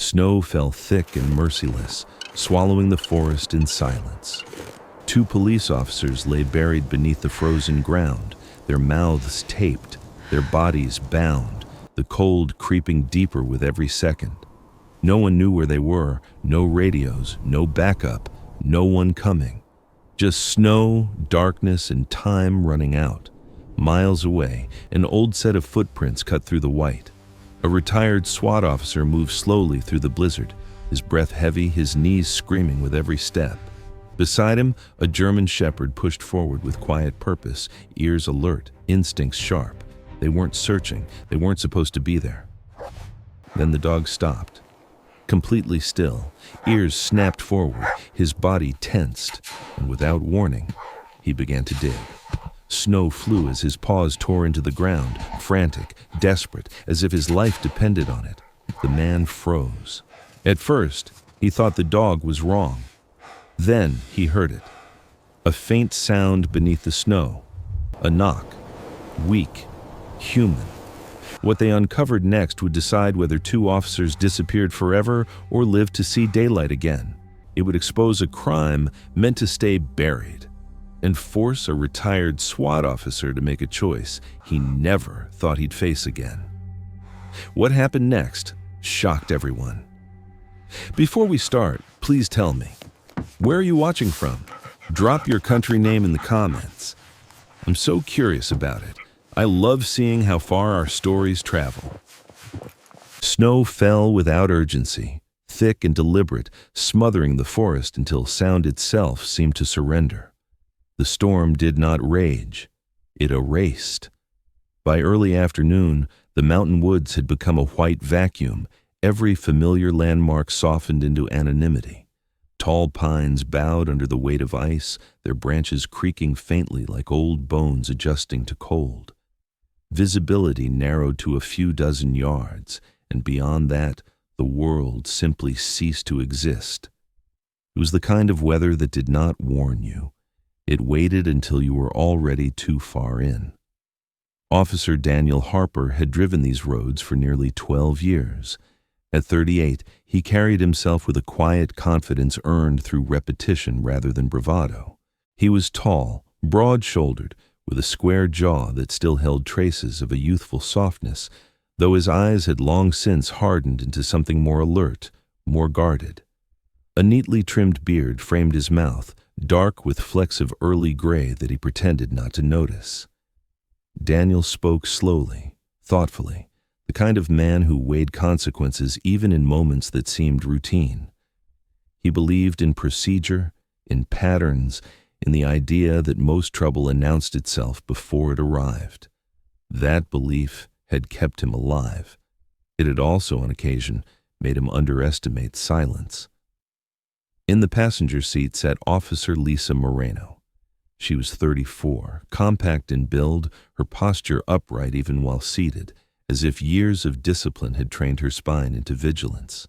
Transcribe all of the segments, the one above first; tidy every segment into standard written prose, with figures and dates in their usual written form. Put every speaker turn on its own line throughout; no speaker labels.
Snow fell thick and merciless, swallowing the forest in silence. Two police officers lay buried beneath the frozen ground, their mouths taped, their bodies bound, the cold creeping deeper with every second. No one knew where they were, no radios, no backup, no one coming. Just snow, darkness, and time running out. Miles away, an old set of footprints cut through the white. A retired SWAT officer moved slowly through the blizzard, his breath heavy, his knees screaming with every step. Beside him, a German shepherd pushed forward with quiet purpose, ears alert, instincts sharp. They weren't searching, they weren't supposed to be there. Then the dog stopped. Completely still, ears snapped forward, his body tensed, and without warning, he began to dig. Snow flew as his paws tore into the ground, frantic, desperate, as if his life depended on it. The man froze. At first, he thought the dog was wrong. Then he heard it. A faint sound beneath the snow. A knock. Weak. Human. What they uncovered next would decide whether two officers disappeared forever or lived to see daylight again. It would expose a crime meant to stay buried and force a retired SWAT officer to make a choice he never thought he'd face again. What happened next shocked everyone. Before we start, please tell me, where are you watching from? Drop your country name in the comments. I'm so curious about it. I love seeing how far our stories travel. Snow fell without urgency, thick and deliberate, smothering the forest until sound itself seemed to surrender. The storm did not rage. It erased. By early afternoon, the mountain woods had become a white vacuum. Every familiar landmark softened into anonymity. Tall pines bowed under the weight of ice, their branches creaking faintly like old bones adjusting to cold. Visibility narrowed to a few dozen yards, and beyond that, the world simply ceased to exist. It was the kind of weather that did not warn you. It waited until you were already too far in. Officer Daniel Harper had driven these roads for nearly 12 years. At 38, he carried himself with a quiet confidence earned through repetition rather than bravado. He was tall, broad-shouldered, with a square jaw that still held traces of a youthful softness, though his eyes had long since hardened into something more alert, more guarded. A neatly trimmed beard framed his mouth, dark with flecks of early gray that he pretended not to notice. Daniel spoke slowly, thoughtfully, the kind of man who weighed consequences even in moments that seemed routine. He believed in procedure, in patterns, in the idea that most trouble announced itself before it arrived. That belief had kept him alive. It had also, on occasion, made him underestimate silence. In the passenger seat sat Officer Lisa Moreno. She was 34, compact in build, her posture upright even while seated, as if years of discipline had trained her spine into vigilance.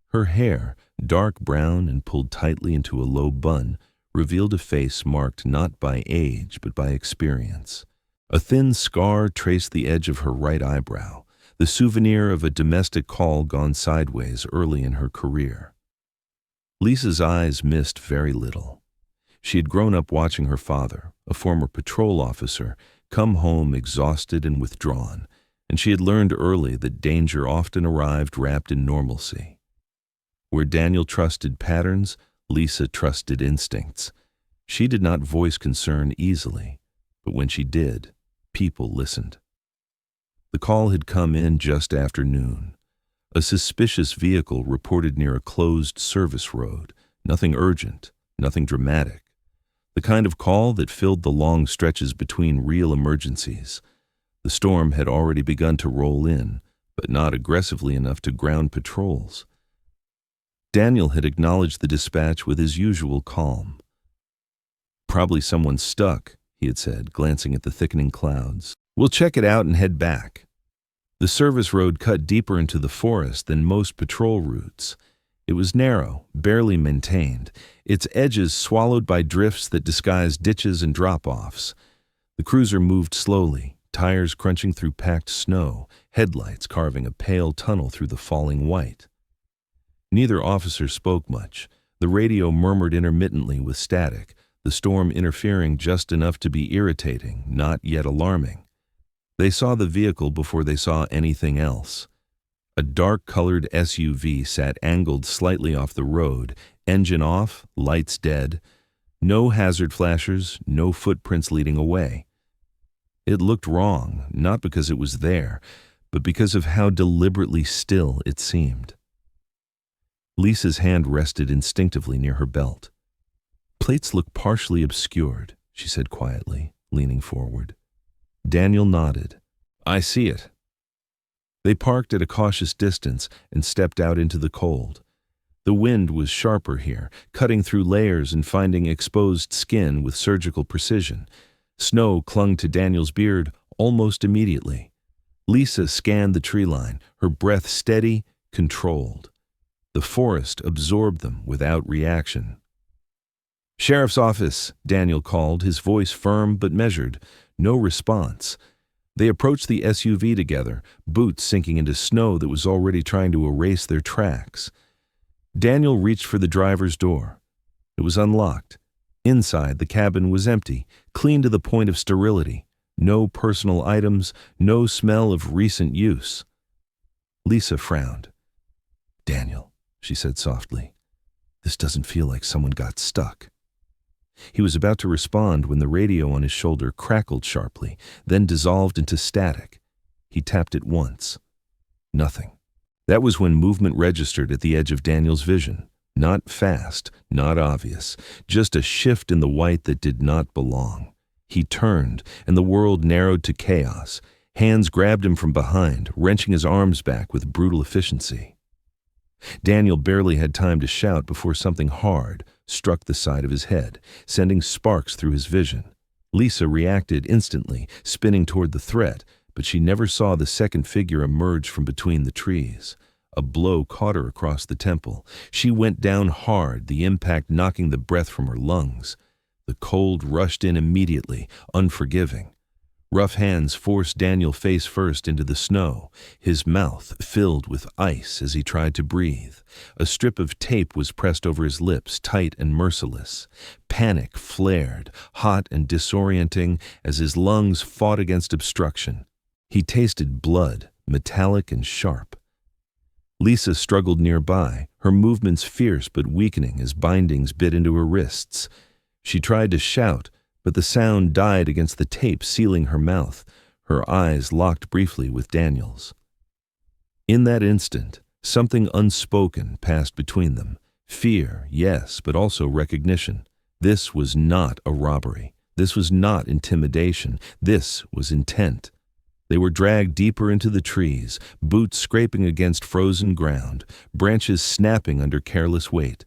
Her hair, dark brown and pulled tightly into a low bun, revealed a face marked not by age but by experience. A thin scar traced the edge of her right eyebrow, the souvenir of a domestic call gone sideways early in her career. Lisa's eyes missed very little. She had grown up watching her father, a former patrol officer, come home exhausted and withdrawn, and she had learned early that danger often arrived wrapped in normalcy. Where Daniel trusted patterns, Lisa trusted instincts. She did not voice concern easily, but when she did, people listened. The call had come in just after noon. A suspicious vehicle reported near a closed service road. Nothing urgent, nothing dramatic. The kind of call that filled the long stretches between real emergencies. The storm had already begun to roll in, but not aggressively enough to ground patrols. Daniel had acknowledged the dispatch with his usual calm. "Probably someone stuck," he had said, glancing at the thickening clouds. "We'll check it out and head back." The service road cut deeper into the forest than most patrol routes. It was narrow, barely maintained, its edges swallowed by drifts that disguised ditches and drop-offs. The cruiser moved slowly, tires crunching through packed snow, headlights carving a pale tunnel through the falling white. Neither officer spoke much. The radio murmured intermittently with static, the storm interfering just enough to be irritating, not yet alarming. They saw the vehicle before they saw anything else. A dark-colored SUV sat angled slightly off the road, engine off, lights dead. No hazard flashers, no footprints leading away. It looked wrong, not because it was there, but because of how deliberately still it seemed. Lisa's hand rested instinctively near her belt. "Plates look partially obscured," she said quietly, leaning forward. Daniel nodded. "I see it." They parked at a cautious distance and stepped out into the cold. The wind was sharper here, cutting through layers and finding exposed skin with surgical precision. Snow clung to Daniel's beard almost immediately. Lisa scanned the tree line, her breath steady, controlled. The forest absorbed them without reaction. "Sheriff's office," Daniel called, his voice firm but measured. No response. They approached the SUV together, boots sinking into snow that was already trying to erase their tracks. Daniel reached for the driver's door. It was unlocked. Inside, the cabin was empty, clean to the point of sterility. No personal items, no smell of recent use. Lisa frowned. "Daniel," she said softly, "this doesn't feel like someone got stuck." He was about to respond when the radio on his shoulder crackled sharply, then dissolved into static. He tapped it once. Nothing. That was when movement registered at the edge of Daniel's vision. Not fast, not obvious, just a shift in the white that did not belong. He turned, and the world narrowed to chaos. Hands grabbed him from behind, wrenching his arms back with brutal efficiency. Daniel barely had time to shout before something hard struck the side of his head, sending sparks through his vision. Lisa reacted instantly, spinning toward the threat, but she never saw the second figure emerge from between the trees. A blow caught her across the temple. She went down hard, the impact knocking the breath from her lungs. The cold rushed in immediately, unforgiving. Rough hands forced Daniel face first into the snow, his mouth filled with ice as he tried to breathe. A strip of tape was pressed over his lips, tight and merciless. Panic flared, hot and disorienting, as his lungs fought against obstruction. He tasted blood, metallic and sharp. Lisa struggled nearby, her movements fierce but weakening as bindings bit into her wrists. She tried to shout, but the sound died against the tape sealing her mouth. Her eyes locked briefly with Daniel's. In that instant, something unspoken passed between them. Fear, yes, but also recognition. This was not a robbery. This was not intimidation. This was intent. They were dragged deeper into the trees, boots scraping against frozen ground, branches snapping under careless weight.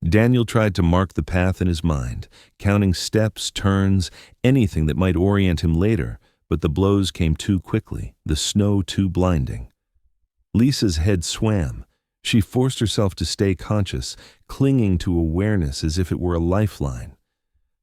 Daniel tried to mark the path in his mind, counting steps, turns, anything that might orient him later, but the blows came too quickly, the snow too blinding. Lisa's head swam. She forced herself to stay conscious, clinging to awareness as if it were a lifeline.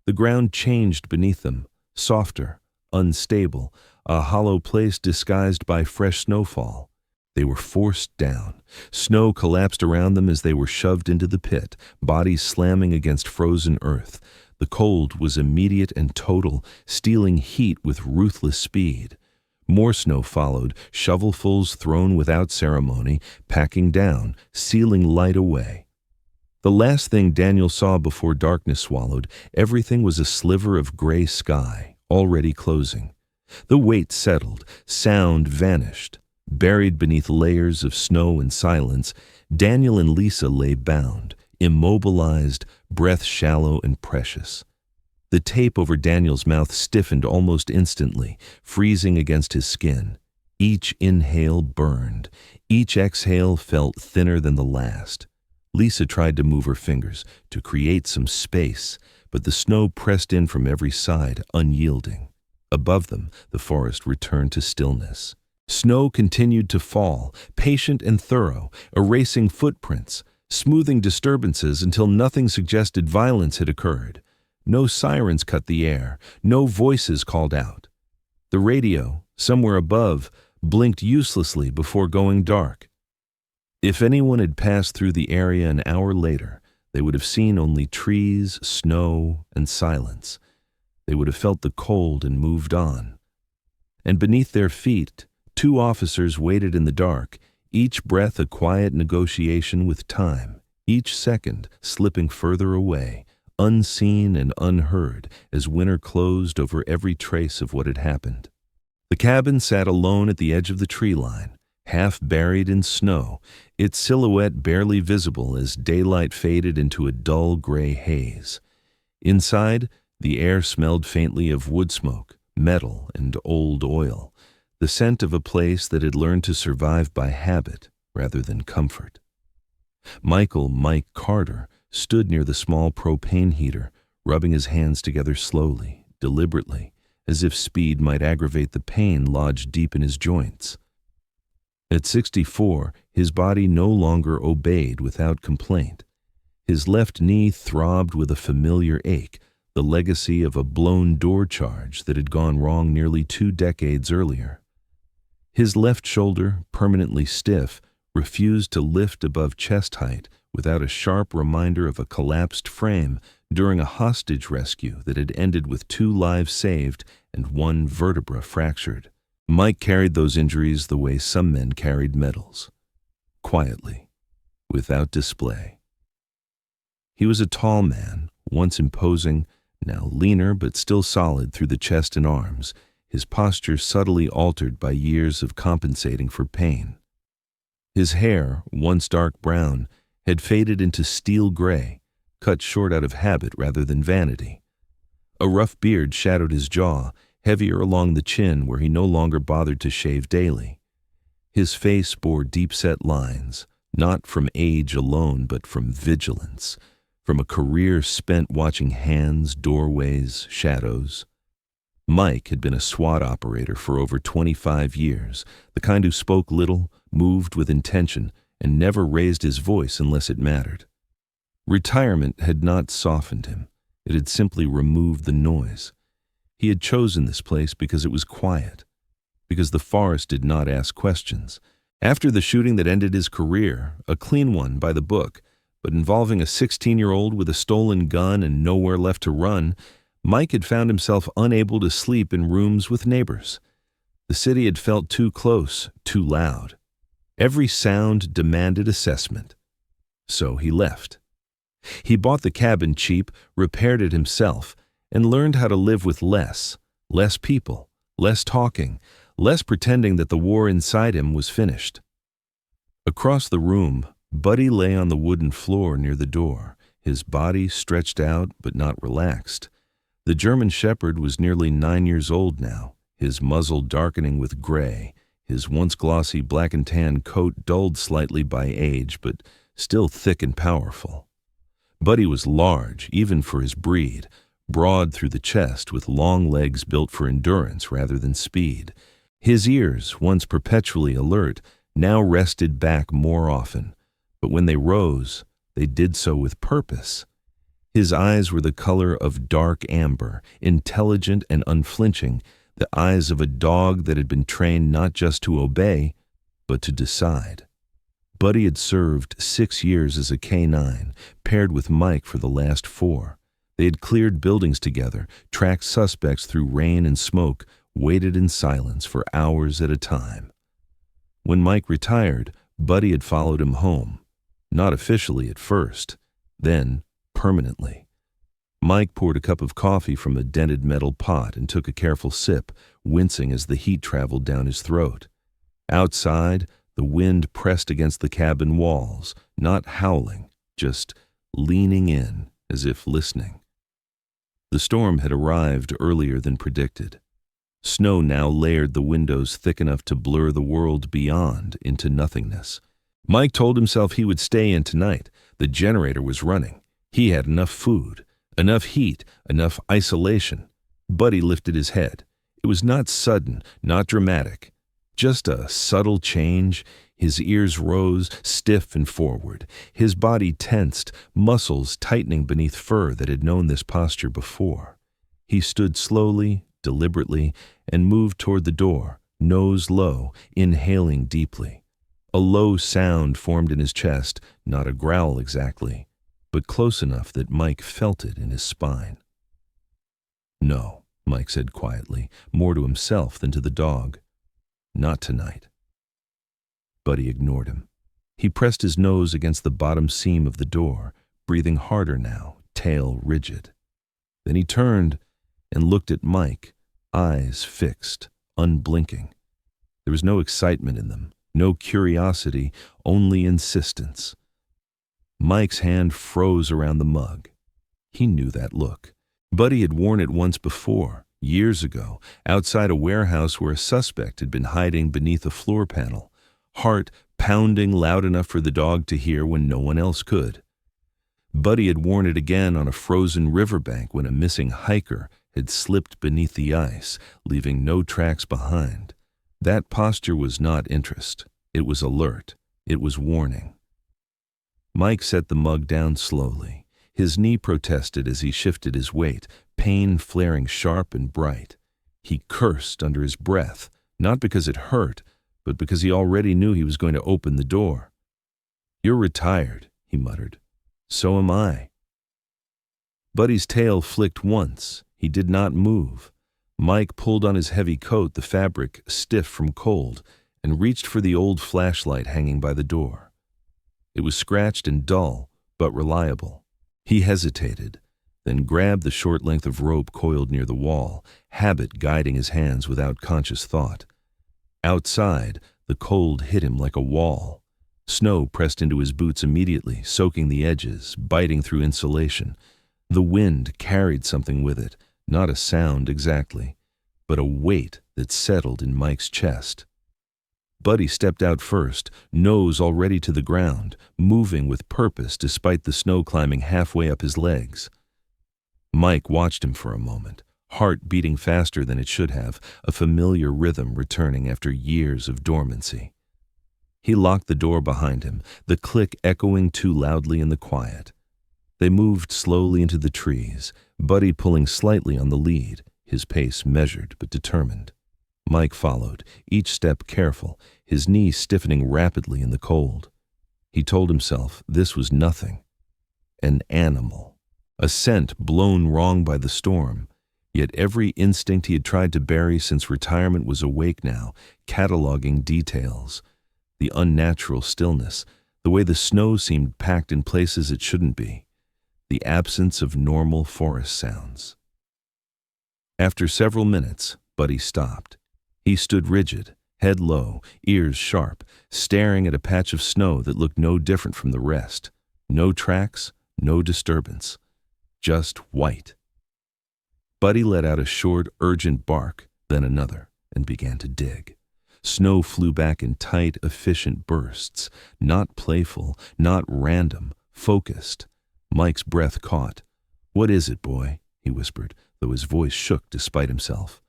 The ground changed beneath them, softer, unstable, a hollow place disguised by fresh snowfall. They were forced down. Snow collapsed around them as they were shoved into the pit, bodies slamming against frozen earth. The cold was immediate and total, stealing heat with ruthless speed. More snow followed, shovelfuls thrown without ceremony, packing down, sealing light away. The last thing Daniel saw before darkness swallowed, everything was a sliver of gray sky, already closing. The weight settled, sound vanished. Buried beneath layers of snow and silence, Daniel and Lisa lay bound, immobilized, breath shallow and precious. The tape over Daniel's mouth stiffened almost instantly, freezing against his skin. Each inhale burned. Each exhale felt thinner than the last. Lisa tried to move her fingers, to create some space, but the snow pressed in from every side, unyielding. Above them, the forest returned to stillness. Snow continued to fall, patient and thorough, erasing footprints, smoothing disturbances until nothing suggested violence had occurred. No sirens cut the air, no voices called out. The radio, somewhere above, blinked uselessly before going dark. If anyone had passed through the area an hour later, they would have seen only trees, snow, and silence. They would have felt the cold and moved on. And beneath their feet, 2 officers waited in the dark, each breath a quiet negotiation with time, each second slipping further away, unseen and unheard, as winter closed over every trace of what had happened. The cabin sat alone at the edge of the tree line, half buried in snow, its silhouette barely visible as daylight faded into a dull gray haze. Inside, the air smelled faintly of wood smoke, metal, and old oil, the scent of a place that had learned to survive by habit rather than comfort. Mike Carter stood near the small propane heater, rubbing his hands together slowly, deliberately, as if speed might aggravate the pain lodged deep in his joints. At 64, his body no longer obeyed without complaint. His left knee throbbed with a familiar ache, the legacy of a blown door charge that had gone wrong nearly 2 decades earlier. His left shoulder, permanently stiff, refused to lift above chest height without a sharp reminder of a collapsed frame during a hostage rescue that had ended with 2 lives saved and 1 vertebra fractured. Mike carried those injuries the way some men carried medals, quietly, without display. He was a tall man, once imposing, now leaner but still solid through the chest and arms, his posture subtly altered by years of compensating for pain. His hair, once dark brown, had faded into steel gray, cut short out of habit rather than vanity. A rough beard shadowed his jaw, heavier along the chin where he no longer bothered to shave daily. His face bore deep-set lines, not from age alone but from vigilance, from a career spent watching hands, doorways, shadows. Mike had been a SWAT operator for over 25 years, the kind who spoke little, moved with intention, and never raised his voice unless it mattered. Retirement had not softened him. It had simply removed the noise. He had chosen this place because it was quiet, because the forest did not ask questions. After the shooting that ended his career, a clean one by the book, but involving a 16-year-old with a stolen gun and nowhere left to run, Mike had found himself unable to sleep in rooms with neighbors. The city had felt too close, too loud. Every sound demanded assessment. So he left. He bought the cabin cheap, repaired it himself, and learned how to live with less people, less talking, less pretending that the war inside him was finished. Across the room, Buddy lay on the wooden floor near the door, his body stretched out but not relaxed. The German Shepherd was nearly 9 years old now, his muzzle darkening with gray, his once glossy black and tan coat dulled slightly by age but still thick and powerful. Buddy was large, even for his breed, broad through the chest with long legs built for endurance rather than speed. His ears, once perpetually alert, now rested back more often, but when they rose, they did so with purpose. His eyes were the color of dark amber, intelligent and unflinching, the eyes of a dog that had been trained not just to obey, but to decide. Buddy had served 6 years as a K-9, paired with Mike for the last 4. They had cleared buildings together, tracked suspects through rain and smoke, waited in silence for hours at a time. When Mike retired, Buddy had followed him home, not officially at first, then permanently. Mike poured a cup of coffee from a dented metal pot and took a careful sip, wincing as the heat traveled down his throat. Outside, the wind pressed against the cabin walls, not howling, just leaning in as if listening. The storm had arrived earlier than predicted. Snow now layered the windows thick enough to blur the world beyond into nothingness. Mike told himself he would stay in tonight. The generator was running. He had enough food, enough heat, enough isolation. Buddy lifted his head. It was not sudden, not dramatic. Just a subtle change. His ears rose, stiff and forward. His body tensed, muscles tightening beneath fur that had known this posture before. He stood slowly, deliberately, and moved toward the door, nose low, inhaling deeply. A low sound formed in his chest, not a growl exactly, but close enough that Mike felt it in his spine. "No," Mike said quietly, more to himself than to the dog. "Not tonight." Buddy ignored him. He pressed his nose against the bottom seam of the door, breathing harder now, tail rigid. Then he turned and looked at Mike, eyes fixed, unblinking. There was no excitement in them, no curiosity, only insistence. Mike's hand froze around the mug. He knew that look. Buddy had worn it once before, years ago, outside a warehouse where a suspect had been hiding beneath a floor panel, heart pounding loud enough for the dog to hear when no one else could. Buddy had worn it again on a frozen riverbank when a missing hiker had slipped beneath the ice, leaving no tracks behind. That posture was not interest. It was alert. It was warning. Mike set the mug down slowly. His knee protested as he shifted his weight, pain flaring sharp and bright. He cursed under his breath, not because it hurt, but because he already knew he was going to open the door. "You're retired," he muttered. "So am I." Buddy's tail flicked once. He did not move. Mike pulled on his heavy coat, the fabric stiff from cold, and reached for the old flashlight hanging by the door. It was scratched and dull, but reliable. He hesitated, then grabbed the short length of rope coiled near the wall, habit guiding his hands without conscious thought. Outside, the cold hit him like a wall. Snow pressed into his boots immediately, soaking the edges, biting through insulation. The wind carried something with it, not a sound exactly, but a weight that settled in Mike's chest. Buddy stepped out first, nose already to the ground, moving with purpose despite the snow climbing halfway up his legs. Mike watched him for a moment, heart beating faster than it should have, a familiar rhythm returning after years of dormancy. He locked the door behind him, the click echoing too loudly in the quiet. They moved slowly into the trees, Buddy pulling slightly on the lead, his pace measured but determined. Mike followed, each step careful, his knee stiffening rapidly in the cold. He told himself this was nothing. An animal. A scent blown wrong by the storm. Yet every instinct he had tried to bury since retirement was awake now, cataloging details. The unnatural stillness, the way the snow seemed packed in places it shouldn't be. The absence of normal forest sounds. After several minutes, Buddy stopped. He stood rigid, head low, ears sharp, staring at a patch of snow that looked no different from the rest. No tracks, no disturbance. Just white. Buddy let out a short, urgent bark, then another, and began to dig. Snow flew back in tight, efficient bursts, not playful, not random, focused. Mike's breath caught. "What is it, boy?" he whispered, though his voice shook despite himself.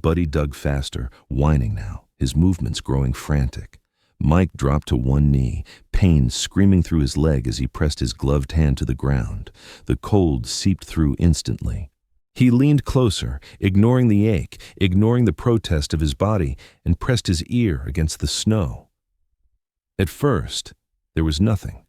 Buddy dug faster, whining now, his movements growing frantic. Mike dropped to one knee, pain screaming through his leg as he pressed his gloved hand to the ground. The cold seeped through instantly. He leaned closer, ignoring the ache, ignoring the protest of his body, and pressed his ear against the snow. At first, there was nothing.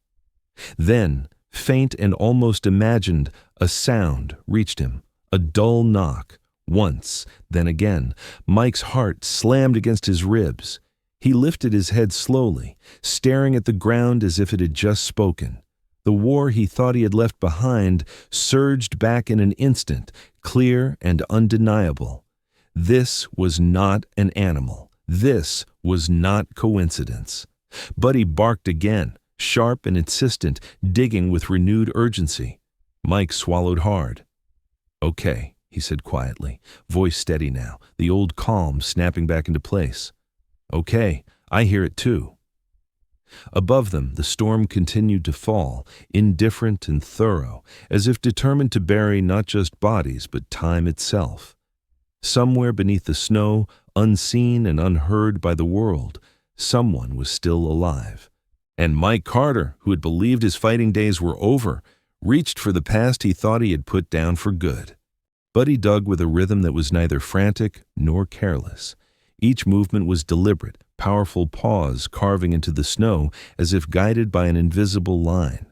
Then, faint and almost imagined, a sound reached him, a dull knock. Once, then again, Mike's heart slammed against his ribs. He lifted his head slowly, staring at the ground as if it had just spoken. The war he thought he had left behind surged back in an instant, clear and undeniable. This was not an animal. This was not coincidence. Buddy barked again, sharp and insistent, digging with renewed urgency. Mike swallowed hard. "Okay," he said quietly, voice steady now, the old calm snapping back into place. "Okay, I hear it too." Above them, the storm continued to fall, indifferent and thorough, as if determined to bury not just bodies, but time itself. Somewhere beneath the snow, unseen and unheard by the world, someone was still alive. And Mike Carter, who had believed his fighting days were over, reached for the past he thought he had put down for good. Buddy dug with a rhythm that was neither frantic nor careless. Each movement was deliberate, powerful paws carving into the snow as if guided by an invisible line.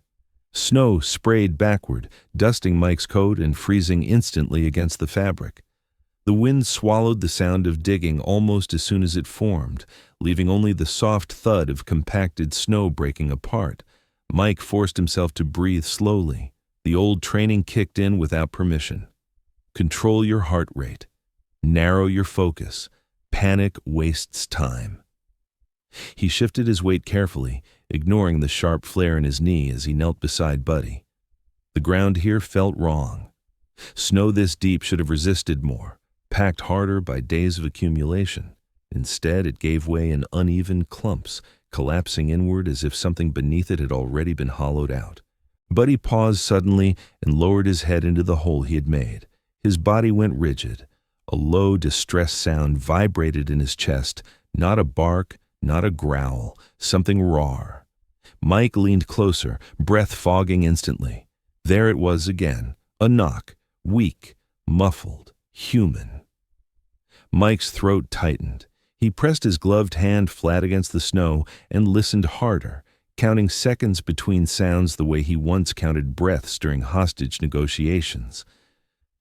Snow sprayed backward, dusting Mike's coat and freezing instantly against the fabric. The wind swallowed the sound of digging almost as soon as it formed, leaving only the soft thud of compacted snow breaking apart. Mike forced himself to breathe slowly. The old training kicked in without permission. Control your heart rate. Narrow your focus. Panic wastes time. He shifted his weight carefully, ignoring the sharp flare in his knee as he knelt beside Buddy. The ground here felt wrong. Snow this deep should have resisted more, packed harder by days of accumulation. Instead, it gave way in uneven clumps, collapsing inward as if something beneath it had already been hollowed out. Buddy paused suddenly and lowered his head into the hole he had made. His body went rigid. A low, distressed sound vibrated in his chest, not a bark, not a growl, something raw. Mike leaned closer, breath fogging instantly. There it was again, a knock, weak, muffled, human. Mike's throat tightened. He pressed his gloved hand flat against the snow and listened harder, counting seconds between sounds the way he once counted breaths during hostage negotiations.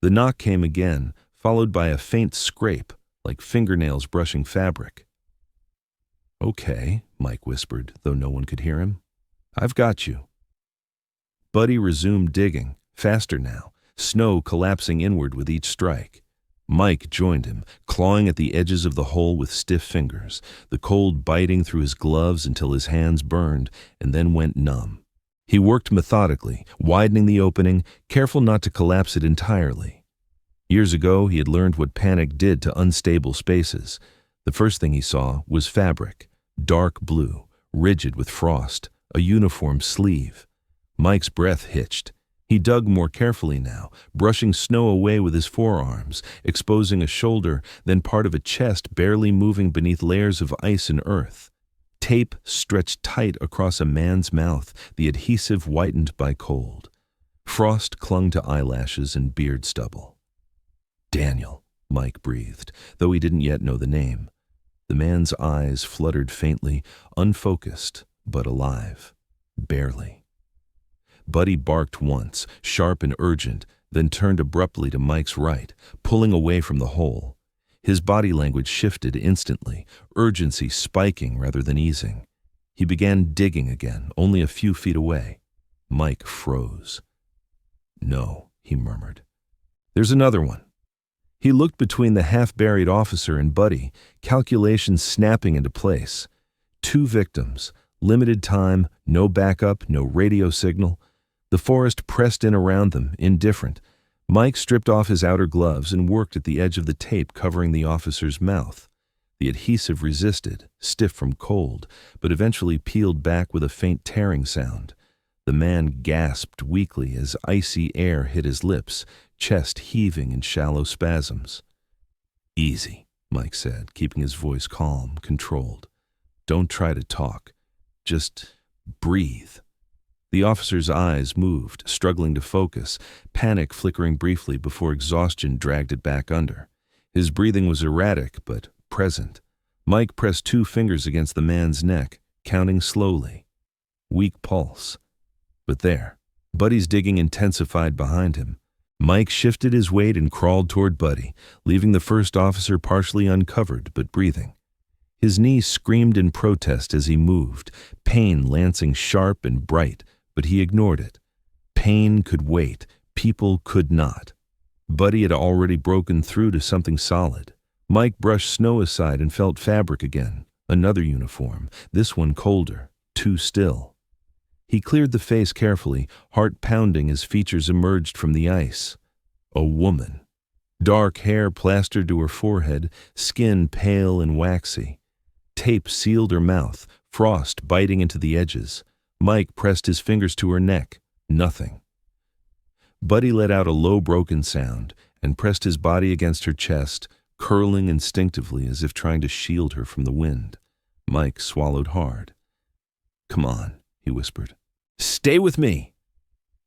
The knock came again, followed by a faint scrape, like fingernails brushing fabric. "Okay," Mike whispered, though no one could hear him. "I've got you." Buddy resumed digging, faster now, snow collapsing inward with each strike. Mike joined him, clawing at the edges of the hole with stiff fingers, the cold biting through his gloves until his hands burned and then went numb. He worked methodically, widening the opening, careful not to collapse it entirely. Years ago, he had learned what panic did to unstable spaces. The first thing he saw was fabric, dark blue, rigid with frost, a uniform sleeve. Mike's breath hitched. He dug more carefully now, brushing snow away with his forearms, exposing a shoulder, then part of a chest barely moving beneath layers of ice and earth. Tape stretched tight across a man's mouth, the adhesive whitened by cold. Frost clung to eyelashes and beard stubble. "Daniel," Mike breathed, though he didn't yet know the name. The man's eyes fluttered faintly, unfocused, but alive. Barely. Buddy barked once, sharp and urgent, then turned abruptly to Mike's right, pulling away from the hole. His body language shifted instantly, urgency spiking rather than easing. He began digging again, only a few feet away. Mike froze. "No," he murmured. "There's another one." He looked between the half-buried officer and Buddy, calculations snapping into place. 2 victims, limited time, no backup, no radio signal. The forest pressed in around them, indifferent. Mike stripped off his outer gloves and worked at the edge of the tape covering the officer's mouth. The adhesive resisted, stiff from cold, but eventually peeled back with a faint tearing sound. The man gasped weakly as icy air hit his lips, chest heaving in shallow spasms. "Easy," Mike said, keeping his voice calm, controlled. "Don't try to talk. Just breathe." The officer's eyes moved, struggling to focus, panic flickering briefly before exhaustion dragged it back under. His breathing was erratic, but present. Mike pressed 2 fingers against the man's neck, counting slowly. Weak pulse. But there, Buddy's digging intensified behind him. Mike shifted his weight and crawled toward Buddy, leaving the first officer partially uncovered but breathing. His knee screamed in protest as he moved, pain lancing sharp and bright, but he ignored it. Pain could wait, people could not. Buddy had already broken through to something solid. Mike brushed snow aside and felt fabric again. Another uniform, this one colder, too still. He cleared the face carefully, heart pounding as features emerged from the ice. A woman. Dark hair plastered to her forehead, skin pale and waxy. Tape sealed her mouth, frost biting into the edges. Mike pressed his fingers to her neck. Nothing. Buddy let out a low broken sound and pressed his body against her chest, curling instinctively as if trying to shield her from the wind. Mike swallowed hard. "Come on," he whispered. "Stay with me."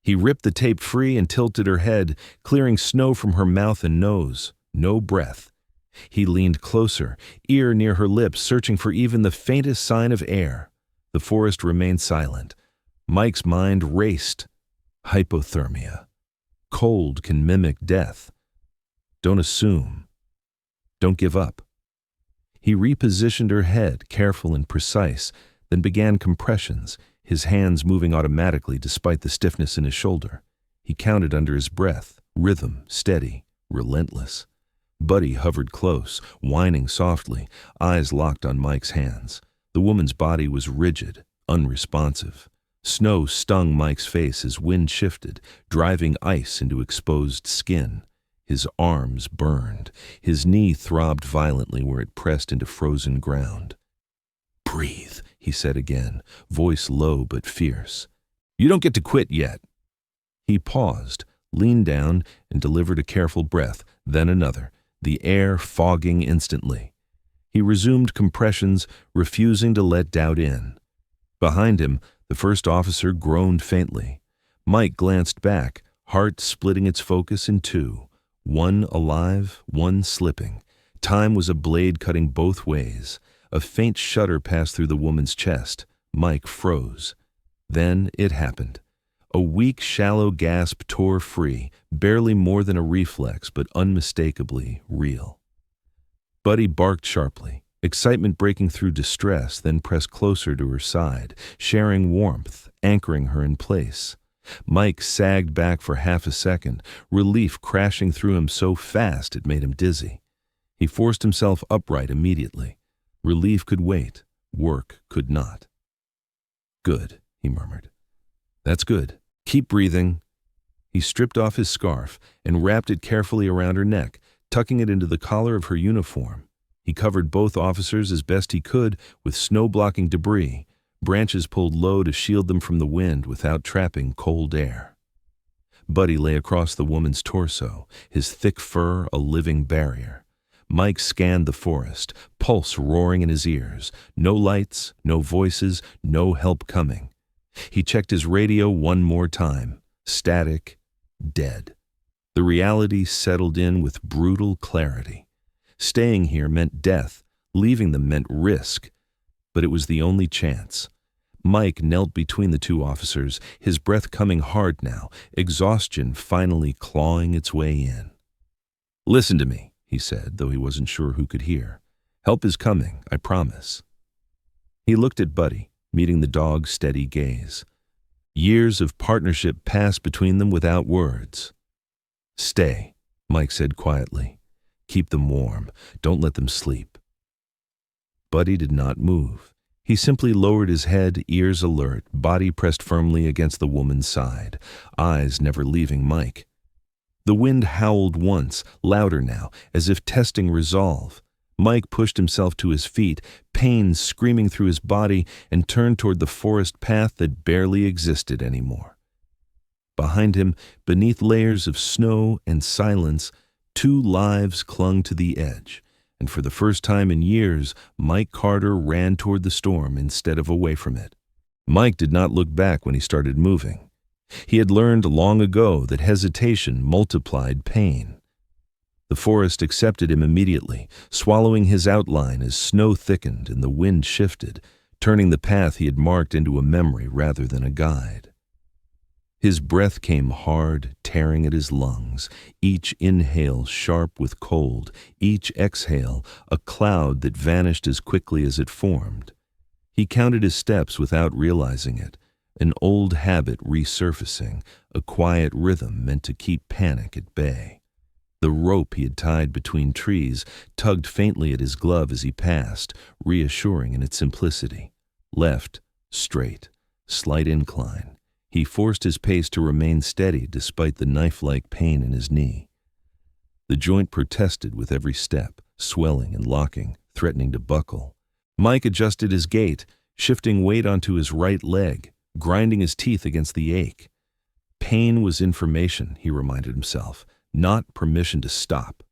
He ripped the tape free and tilted her head, clearing snow from her mouth and nose. No breath. He leaned closer, ear near her lips, searching for even the faintest sign of air. The forest remained silent. Mike's mind raced. Hypothermia. Cold can mimic death. Don't assume. Don't give up. He repositioned her head, careful and precise, then began compressions, his hands moving automatically despite the stiffness in his shoulder. He counted under his breath, rhythm steady, relentless. Buddy hovered close, whining softly, eyes locked on Mike's hands. The woman's body was rigid, unresponsive. Snow stung Mike's face as wind shifted, driving ice into exposed skin. His arms burned. His knee throbbed violently where it pressed into frozen ground. "Breathe," he said again, voice low but fierce. "You don't get to quit yet." He paused, leaned down, and delivered a careful breath, then another, the air fogging instantly. He resumed compressions, refusing to let doubt in. Behind him, the first officer groaned faintly. Mike glanced back, heart splitting its focus in two. One alive, one slipping. Time was a blade cutting both ways. A faint shudder passed through the woman's chest. Mike froze. Then it happened. A weak, shallow gasp tore free, barely more than a reflex, but unmistakably real. Buddy barked sharply, excitement breaking through distress, then pressed closer to her side, sharing warmth, anchoring her in place. Mike sagged back for half a second, relief crashing through him so fast it made him dizzy. He forced himself upright immediately. Relief could wait, work could not. "Good," he murmured. "That's good. Keep breathing." He stripped off his scarf and wrapped it carefully around her neck, tucking it into the collar of her uniform. He covered both officers as best he could with snow-blocking debris, branches pulled low to shield them from the wind without trapping cold air. Buddy lay across the woman's torso, his thick fur a living barrier. Mike scanned the forest, pulse roaring in his ears. No lights, no voices, no help coming. He checked his radio one more time. Static, dead. The reality settled in with brutal clarity. Staying here meant death, leaving them meant risk. But it was the only chance. Mike knelt between the two officers, his breath coming hard now, exhaustion finally clawing its way in. "Listen to me," he said, though he wasn't sure who could hear. "Help is coming, I promise." He looked at Buddy, meeting the dog's steady gaze. Years of partnership passed between them without words. "Stay," Mike said quietly. "Keep them warm. Don't let them sleep." Buddy did not move. He simply lowered his head, ears alert, body pressed firmly against the woman's side, eyes never leaving Mike. The wind howled once, louder now, as if testing resolve. Mike pushed himself to his feet, pain screaming through his body, and turned toward the forest path that barely existed anymore. Behind him, beneath layers of snow and silence, two lives clung to the edge, and for the first time in years, Mike Carter ran toward the storm instead of away from it. Mike did not look back when he started moving. He had learned long ago that hesitation multiplied pain. The forest accepted him immediately, swallowing his outline as snow thickened and the wind shifted, turning the path he had marked into a memory rather than a guide. His breath came hard, tearing at his lungs, each inhale sharp with cold, each exhale a cloud that vanished as quickly as it formed. He counted his steps without realizing it, an old habit resurfacing, a quiet rhythm meant to keep panic at bay. The rope he had tied between trees tugged faintly at his glove as he passed, reassuring in its simplicity. Left, straight, slight incline. He forced his pace to remain steady despite the knife-like pain in his knee. The joint protested with every step, swelling and locking, threatening to buckle. Mike adjusted his gait, shifting weight onto his right leg, grinding his teeth against the ache. Pain was information, he reminded himself, not permission to stop.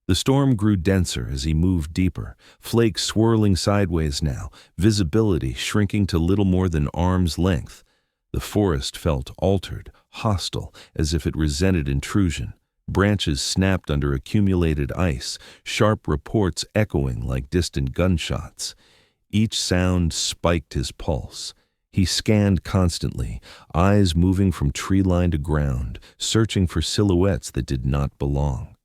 The storm grew denser as he moved deeper, flakes swirling sideways now, visibility shrinking to little more than arm's length. The forest felt altered, hostile, as if it resented intrusion. Branches snapped under accumulated ice, sharp reports echoing like distant gunshots. Each sound spiked his pulse. He scanned constantly, eyes moving from tree line to ground, searching for silhouettes that did not belong.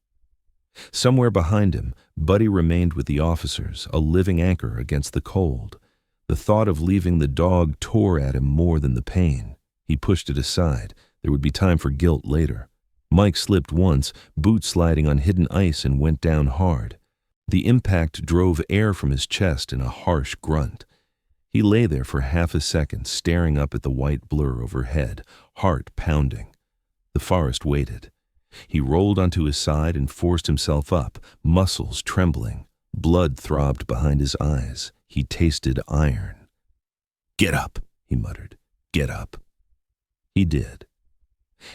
Somewhere behind him, Buddy remained with the officers, a living anchor against the cold. The thought of leaving the dog tore at him more than the pain. He pushed it aside. There would be time for guilt later. Mike slipped once, boot sliding on hidden ice, and went down hard. The impact drove air from his chest in a harsh grunt. He lay there for half a second, staring up at the white blur overhead, heart pounding. The forest waited. He rolled onto his side and forced himself up, muscles trembling. Blood throbbed behind his eyes. He tasted iron. "Get up," he muttered. "Get up." He did.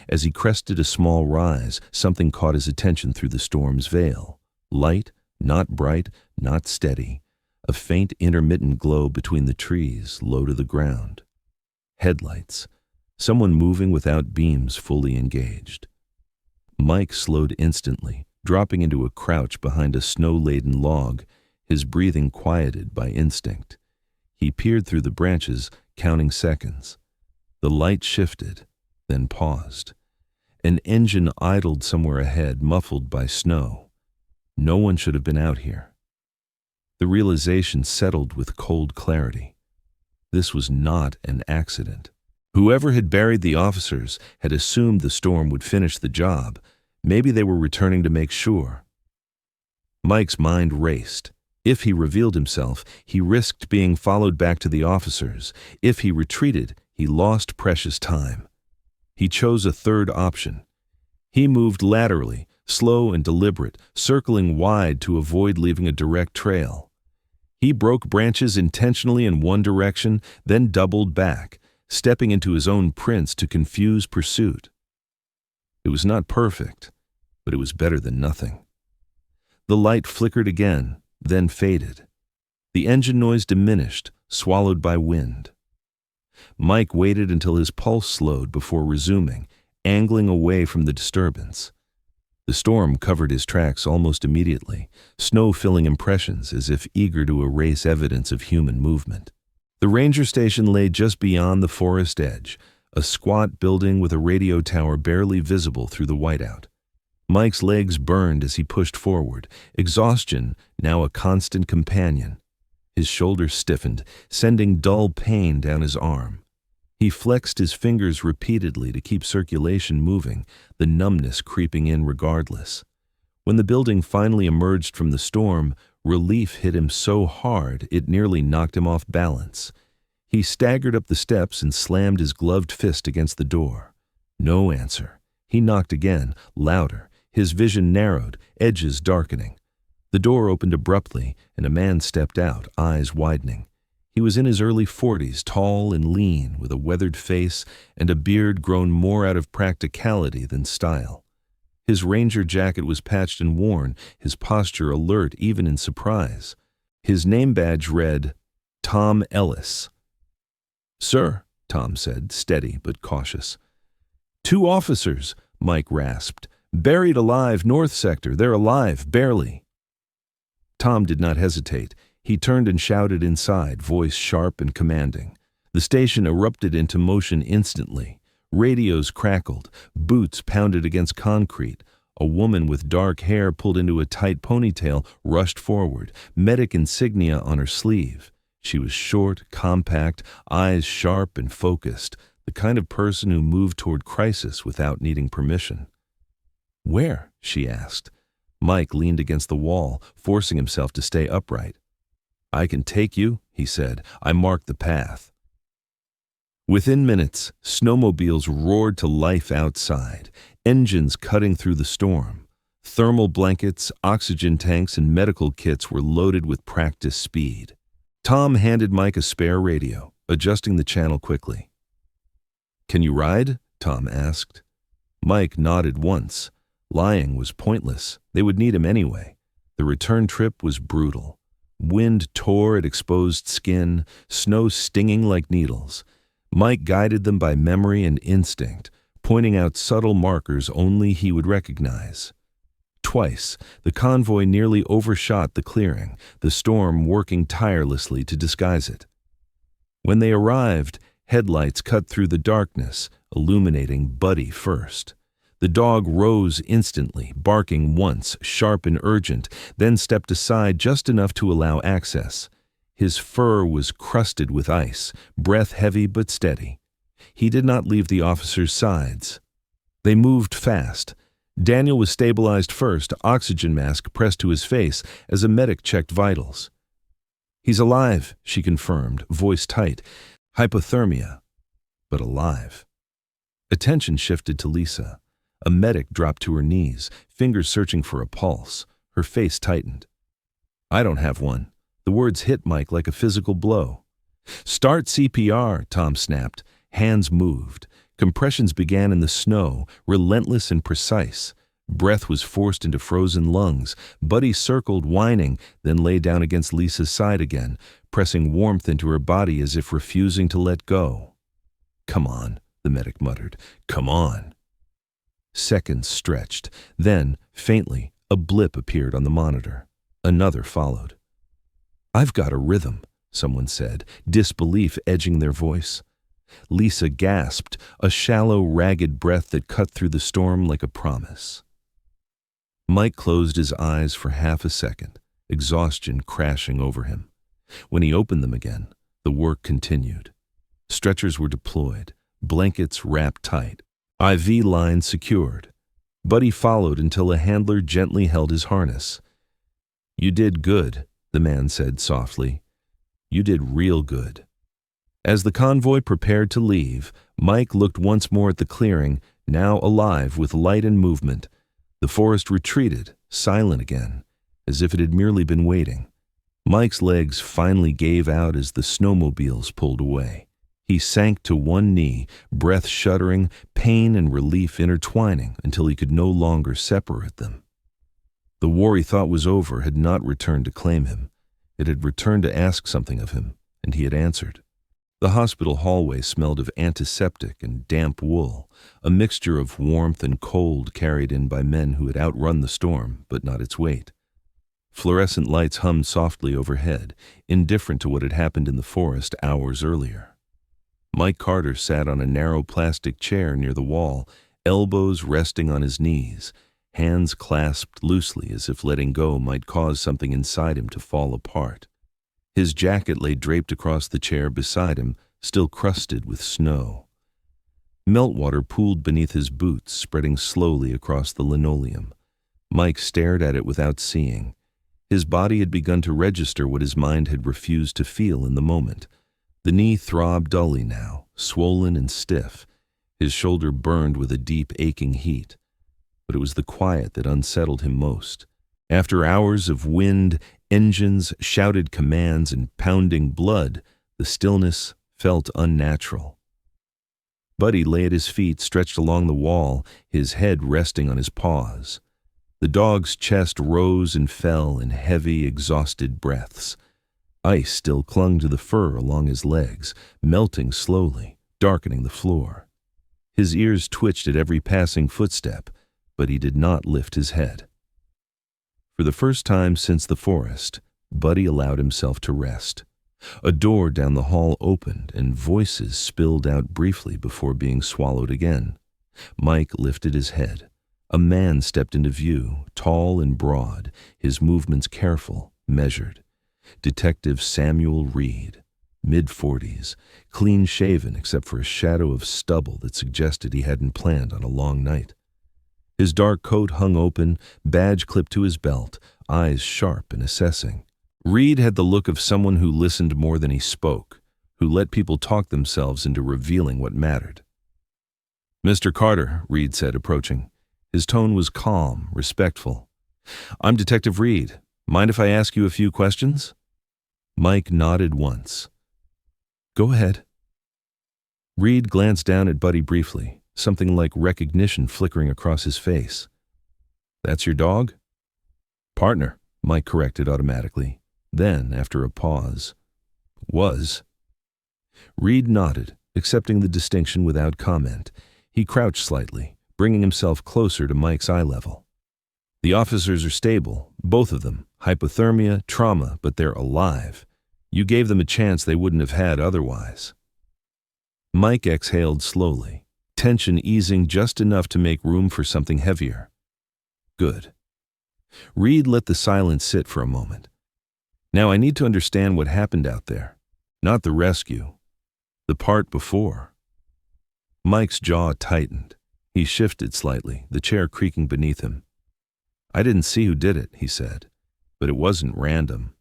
As he crested a small rise, something caught his attention through the storm's veil. Light, not bright, not steady. A faint intermittent glow between the trees, low to the ground. Headlights. Someone moving without beams fully engaged. Mike slowed instantly, dropping into a crouch behind a snow-laden log, his breathing quieted by instinct. He peered through the branches, counting seconds. The light shifted, then paused. An engine idled somewhere ahead, muffled by snow. No one should have been out here. The realization settled with cold clarity. This was not an accident. Whoever had buried the officers had assumed the storm would finish the job. Maybe they were returning to make sure. Mike's mind raced. If he revealed himself, he risked being followed back to the officers. If he retreated, he lost precious time. He chose a third option. He moved laterally, slow and deliberate, circling wide to avoid leaving a direct trail. He broke branches intentionally in one direction, then doubled back, stepping into his own prints to confuse pursuit. It was not perfect, but it was better than nothing. The light flickered again, then faded. The engine noise diminished, swallowed by wind. Mike waited until his pulse slowed before resuming, angling away from the disturbance. The storm covered his tracks almost immediately, snow filling impressions as if eager to erase evidence of human movement. The ranger station lay just beyond the forest edge, a squat building with a radio tower barely visible through the whiteout. Mike's legs burned as he pushed forward, exhaustion now a constant companion. His shoulders stiffened, sending dull pain down his arm. He flexed his fingers repeatedly to keep circulation moving, the numbness creeping in regardless. When the building finally emerged from the storm, relief hit him so hard it nearly knocked him off balance. He staggered up the steps and slammed his gloved fist against the door. No answer. He knocked again, louder, his vision narrowed, edges darkening. The door opened abruptly, and a man stepped out, eyes widening. He was in his early 40s, tall and lean, with a weathered face and a beard grown more out of practicality than style. His ranger jacket was patched and worn, his posture alert even in surprise. His name badge read, Tom Ellis. "Sir," Tom said, steady but cautious. "Two officers," Mike rasped. "Buried alive, north sector. They're alive, barely." Tom did not hesitate. He turned and shouted inside, voice sharp and commanding. The station erupted into motion instantly. Radios crackled, boots pounded against concrete. A woman with dark hair pulled into a tight ponytail rushed forward, medic insignia on her sleeve. She was short, compact, eyes sharp and focused, the kind of person who moved toward crisis without needing permission. "Where?" she asked. Mike leaned against the wall, forcing himself to stay upright. "I can take you," he said. "I marked the path." Within minutes, snowmobiles roared to life outside, engines cutting through the storm. Thermal blankets, oxygen tanks, and medical kits were loaded with practice speed. Tom handed Mike a spare radio, adjusting the channel quickly. "Can you ride?" Tom asked. Mike nodded once. Lying was pointless. They would need him anyway. The return trip was brutal. Wind tore at exposed skin, snow stinging like needles. Mike guided them by memory and instinct, pointing out subtle markers only he would recognize. Twice, the convoy nearly overshot the clearing, the storm working tirelessly to disguise it. When they arrived, headlights cut through the darkness, illuminating Buddy first. The dog rose instantly, barking once, sharp and urgent, then stepped aside just enough to allow access. His fur was crusted with ice, breath heavy but steady. He did not leave the officers' sides. They moved fast. Daniel was stabilized first, oxygen mask pressed to his face as a medic checked vitals. "He's alive," she confirmed, voice tight. "Hypothermia, but alive." Attention shifted to Lisa. A medic dropped to her knees, fingers searching for a pulse. Her face tightened. "I don't have one." The words hit Mike like a physical blow. "Start CPR," Tom snapped. Hands moved. Compressions began in the snow, relentless and precise. Breath was forced into frozen lungs. Buddy circled, whining, then lay down against Lisa's side again, pressing warmth into her body as if refusing to let go. "Come on," the medic muttered. "Come on." Seconds stretched. Then, faintly, a blip appeared on the monitor. Another followed. "I've got a rhythm," someone said, disbelief edging their voice. Lisa gasped, a shallow, ragged breath that cut through the storm like a promise. Mike closed his eyes for half a second, exhaustion crashing over him. When he opened them again, the work continued. Stretchers were deployed, blankets wrapped tight, IV lines secured. Buddy followed until a handler gently held his harness. "You did good," the man said softly. "You did real good." As the convoy prepared to leave, Mike looked once more at the clearing, now alive with light and movement. The forest retreated, silent again, as if it had merely been waiting. Mike's legs finally gave out as the snowmobiles pulled away. He sank to one knee, breath shuddering, pain and relief intertwining until he could no longer separate them. The war he thought was over had not returned to claim him. It had returned to ask something of him, and he had answered. The hospital hallway smelled of antiseptic and damp wool, a mixture of warmth and cold carried in by men who had outrun the storm, but not its weight. Fluorescent lights hummed softly overhead, indifferent to what had happened in the forest hours earlier. Mike Carter sat on a narrow plastic chair near the wall, elbows resting on his knees, hands clasped loosely as if letting go might cause something inside him to fall apart. His jacket lay draped across the chair beside him, still crusted with snow. Meltwater pooled beneath his boots, spreading slowly across the linoleum. Mike stared at it without seeing. His body had begun to register what his mind had refused to feel in the moment. The knee throbbed dully now, swollen and stiff. His shoulder burned with a deep, aching heat. But it was the quiet that unsettled him most. After hours of wind, engines, shouted commands, and pounding blood, the stillness felt unnatural. Buddy lay at his feet, stretched along the wall, his head resting on his paws. The dog's chest rose and fell in heavy, exhausted breaths. Ice still clung to the fur along his legs, melting slowly, darkening the floor. His ears twitched at every passing footstep, but he did not lift his head. For the first time since the forest, Buddy allowed himself to rest. A door down the hall opened, and voices spilled out briefly before being swallowed again. Mike lifted his head. A man stepped into view, tall and broad, his movements careful, measured. Detective Samuel Reed, mid-40s, clean-shaven except for a shadow of stubble that suggested he hadn't planned on a long night. His dark coat hung open, badge clipped to his belt, eyes sharp and assessing. Reed had the look of someone who listened more than he spoke, who let people talk themselves into revealing what mattered. "Mr. Carter," Reed said, approaching. His tone was calm, respectful. "I'm Detective Reed. Mind if I ask you a few questions?" Mike nodded once. "Go ahead." Reed glanced down at Buddy briefly, something like recognition flickering across his face. "That's your dog?" "Partner," Mike corrected automatically. Then, after a pause, "Was." Reed nodded, accepting the distinction without comment. He crouched slightly, bringing himself closer to Mike's eye level. The officers are stable, both of them. Hypothermia, trauma, but they're alive. You gave them a chance they wouldn't have had otherwise. Mike exhaled slowly, tension easing just enough to make room for something heavier. Good. Reed let the silence sit for a moment. Now I need to understand what happened out there. Not the rescue. The part before. Mike's jaw tightened. He shifted slightly, the chair creaking beneath him. I didn't see who did it, he said, but it wasn't random.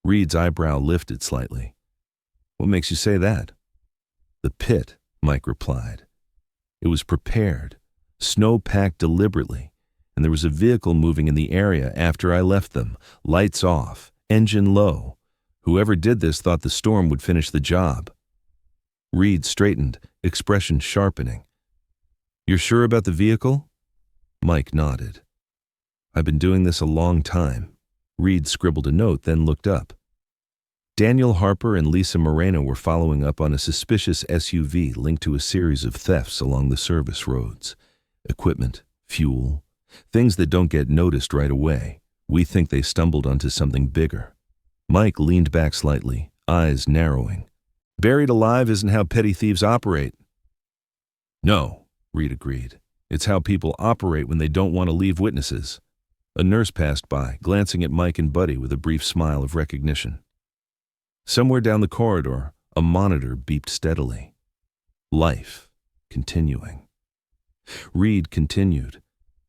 Reed's eyebrow lifted slightly. What makes you say that? The pit, Mike replied. It was prepared, snow-packed deliberately, and there was a vehicle moving in the area after I left them, lights off, engine low. Whoever did this thought the storm would finish the job. Reed straightened, expression sharpening. You're sure about the vehicle? Mike nodded. I've been doing this a long time. Reed scribbled a note, then looked up. Daniel Harper and Lisa Moreno were following up on a suspicious SUV linked to a series of thefts along the service roads. Equipment, fuel, things that don't get noticed right away. We think they stumbled onto something bigger. Mike leaned back slightly, eyes narrowing. Buried alive isn't how petty thieves operate. No, Reed agreed. It's how people operate when they don't want to leave witnesses. A nurse passed by, glancing at Mike and Buddy with a brief smile of recognition. Somewhere down the corridor, a monitor beeped steadily. Life, continuing. Reed continued.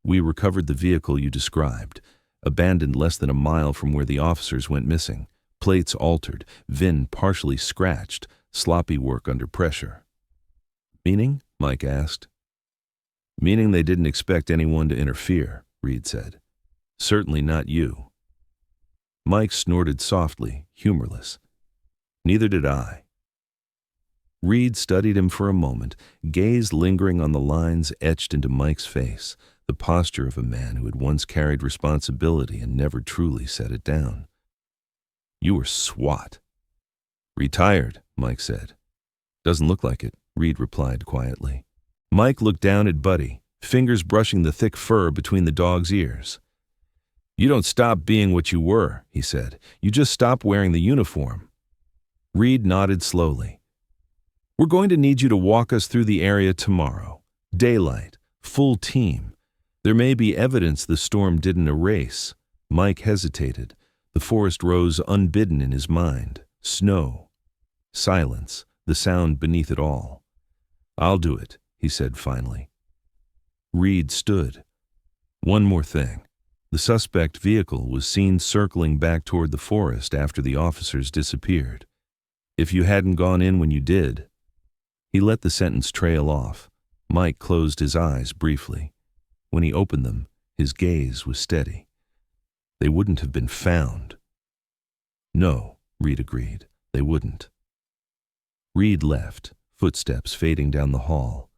We recovered the vehicle you described, abandoned less than a mile from where the officers went missing. Plates altered, VIN partially scratched, sloppy work under pressure. Meaning? Mike asked. Meaning they didn't expect anyone to interfere, Reed said. Certainly not you. Mike snorted softly, humorless. Neither did I. Reed studied him for a moment, gaze lingering on the lines etched into Mike's face, the posture of a man who had once carried responsibility and never truly set it down. You were SWAT. Retired, Mike said. Doesn't look like it, Reed replied quietly. Mike looked down at Buddy, fingers brushing the thick fur between the dog's ears. You don't stop being what you were, he said. You just stop wearing the uniform. Reed nodded slowly. We're going to need you to walk us through the area tomorrow. Daylight, full team. There may be evidence the storm didn't erase. Mike hesitated. The forest rose unbidden in his mind. Snow. Silence, the sound beneath it all. I'll do it, he said finally. Reed stood. One more thing. The suspect vehicle was seen circling back toward the forest after the officers disappeared. If you hadn't gone in when you did. He let the sentence trail off. Mike closed his eyes briefly. When he opened them, his gaze was steady. They wouldn't have been found. No, Reed agreed. They wouldn't. Reed left, footsteps fading down the hall.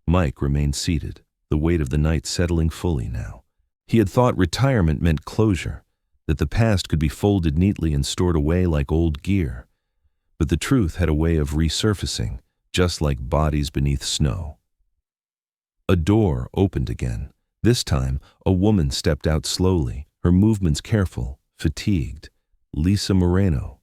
Mike remained seated, the weight of the night settling fully now. He had thought retirement meant closure, that the past could be folded neatly and stored away like old gear. But the truth had a way of resurfacing, just like bodies beneath snow. A door opened again. This time, a woman stepped out slowly, her movements careful, fatigued. Lisa Moreno.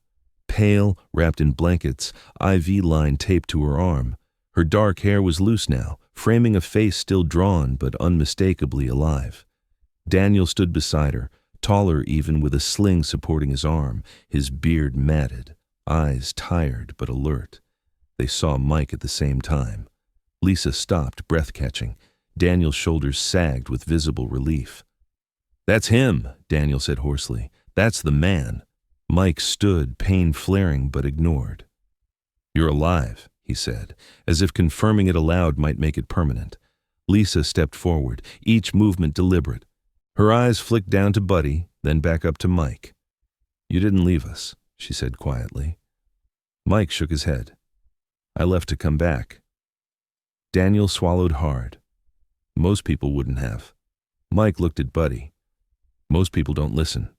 Pale, wrapped in blankets, IV line taped to her arm. Her dark hair was loose now, framing a face still drawn but unmistakably alive. Daniel stood beside her, taller even, with a sling supporting his arm, his beard matted, eyes tired but alert. They saw Mike at the same time. Lisa stopped, breath-catching. Daniel's shoulders sagged with visible relief. That's him, Daniel said hoarsely. That's the man. Mike stood, pain flaring but ignored. You're alive, he said, as if confirming it aloud might make it permanent. Lisa stepped forward, each movement deliberate. Her eyes flicked down to Buddy, then back up to Mike. You didn't leave us, she said quietly. Mike shook his head. I left to come back. Daniel swallowed hard. Most people wouldn't have. Mike looked at Buddy. Most people don't listen.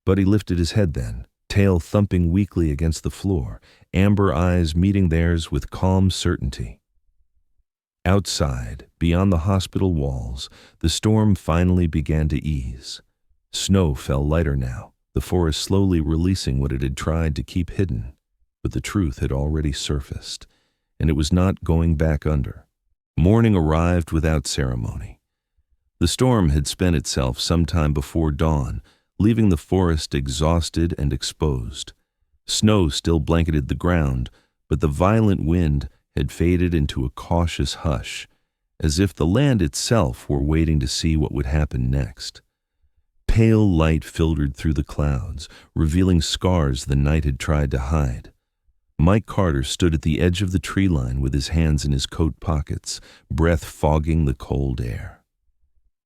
Buddy lifted his head then, tail thumping weakly against the floor, amber eyes meeting theirs with calm certainty. Outside, beyond the hospital walls, the storm finally began to ease. Snow fell lighter now, the forest slowly releasing what it had tried to keep hidden. But the truth had already surfaced, and it was not going back under. Morning arrived without ceremony. The storm had spent itself sometime before dawn, leaving the forest exhausted and exposed. Snow still blanketed the ground, but the violent wind had faded into a cautious hush, as if the land itself were waiting to see what would happen next. Pale light filtered through the clouds, revealing scars the night had tried to hide. Mike Carter stood at the edge of the tree line with his hands in his coat pockets, breath fogging the cold air.